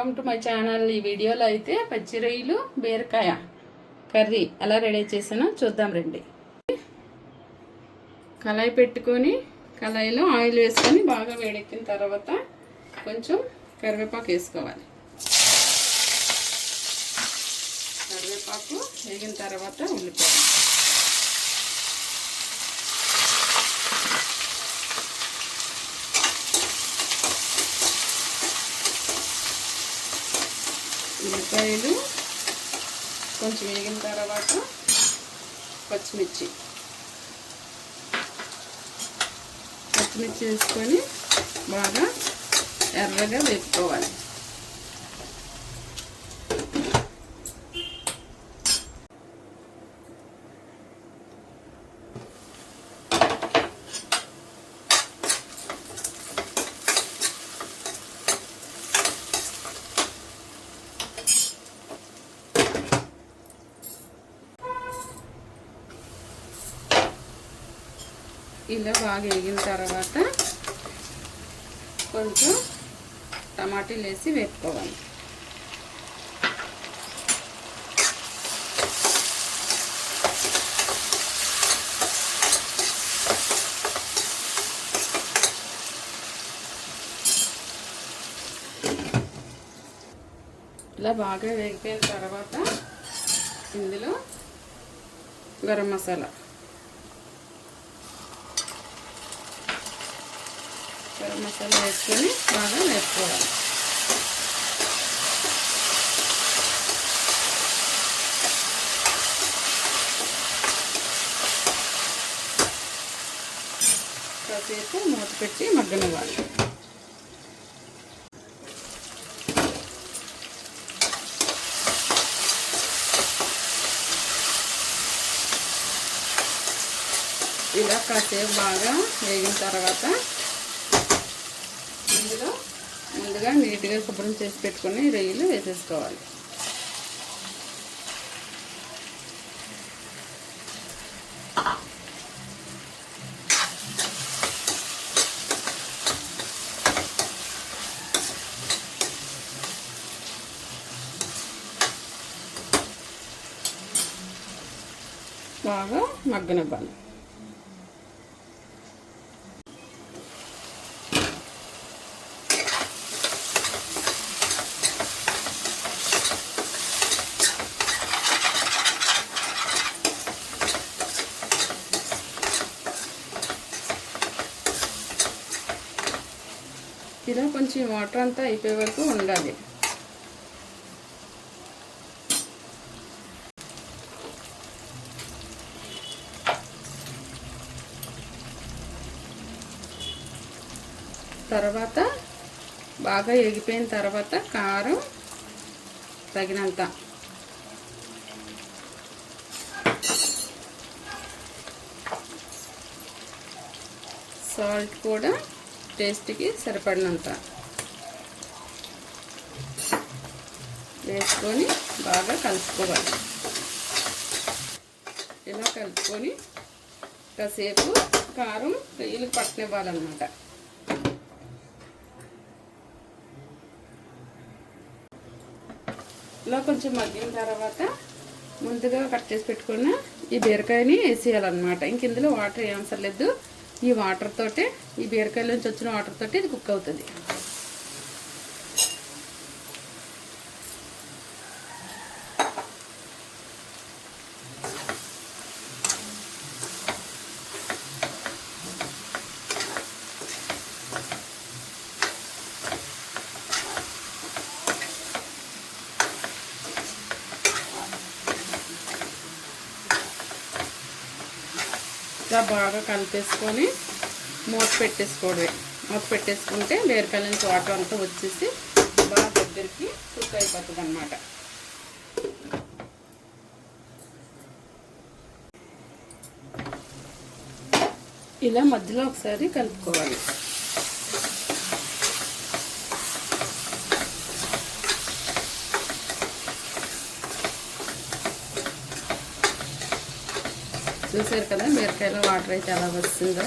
Welcome to my channel. ఈ వీడియోలో అయితే పచ్చి రొయ్యలు బీరకాయ కర్రీ ఎలా రెడీ చేసానో చూద్దాం రండి. కళాయి పెట్టుకొని కళాయిలో ఆయిల్ వేసుకొని బాగా వేడెక్కిన తర్వాత కొంచెం కరివేపాకు వేసుకోవాలి. కరివేపాకు వేగిన తర్వాత ఉల్లిపాయ, ఉల్లిపాయలు కొంచెం వేగిన తర్వాత పచ్చిమిర్చి వేసుకొని బాగా ఎర్రగా వేపుకోవాలి. ఇలా బాగా వేగిన తర్వాత కొంచెం టమాటీలు వేసి వేపుకోవాలి. ఇలా బాగా వేగిపోయిన తర్వాత ఇందులో గరం మసాలా వేసుకొని బాగా వేసుకోవాలి. కాసేపు మూత పెట్టి మగ్గనివ్వాలి. ఇలా కాసేపు బాగా వేగిన తర్వాత ఇందులో ముందుగా నీట్గా శుభ్రం చేసి పెట్టుకొని రొయ్యలు వేసేసుకోవాలి. బాగా మగ్గనివ్వాలి. ఇలా కొంచెం వాటర్ అంతా అయిపోయే వరకు ఉండాలి. తర్వాత బాగా ఎగిపోయిన తర్వాత కారం తగినంత, సాల్ట్ కూడా టేస్ట్కి సరిపడినంత వేసుకొని బాగా కలుపుకోవాలి. ఇలా కలుపుకొని కాసేపు కారం రొయ్యలకు పట్టనివ్వాలన్నమాట. ఇలా కొంచెం మగ్గిన తర్వాత ముందుగా కట్ చేసి పెట్టుకున్న ఈ బీరకాయని వేసేయాలన్నమాట. ఇంక ఇందులో వాటర్ ఏం అవసరం లేదు. ఈ వాటర్ తోటే, ఈ బీరకాయల నుంచి వచ్చిన వాటర్ తోటి ఇది కుక్ అవుతుంది. ఇలా బాగా కలిపేసుకొని మూత పెట్టేసుకోవడమే. మూత పెట్టేసుకుంటే బీరకాయల నుంచి వాటర్ అంతా వచ్చేసి బాగా దగ్గరికి కుక్ అయిపోతుంది అన్నమాట. ఇలా మధ్యలో ఒకసారి కలుపుకోవాలి. చూసారు కదా బీరకాయలో వాటర్ అయితే ఎలా వస్తుందో.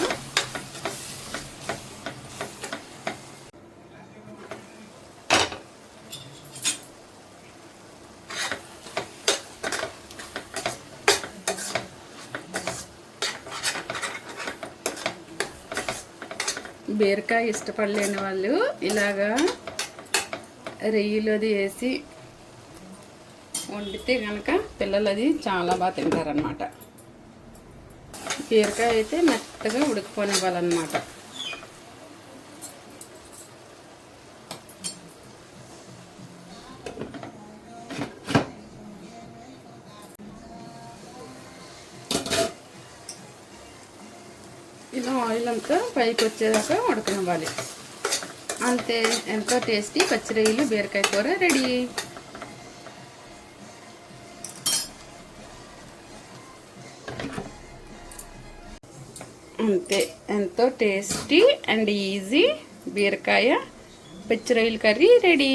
బీరకాయ ఇష్టపడలేని వాళ్ళు ఇలాగా రొయ్యలోది వేసి వండితే కనుక పిల్లలు అది చాలా బాగా తింటారనమాట. బీరకాయ అయితే మెత్తగా ఉడికిపోనివ్వాలన్నమాట. ఇలా ఆయిల్ అంతా పైకి వచ్చేదాకా ఉడకనివ్వాలి. అంతే, ఎంతో టేస్టీ పచ్చి రొయ్యలు బీరకాయ కూర రెడీ. అంతే, ఎంతో టేస్టీ అండ్ ఈజీ బీరకాయ పచ్చి రొయ్యల కర్రీ రెడీ.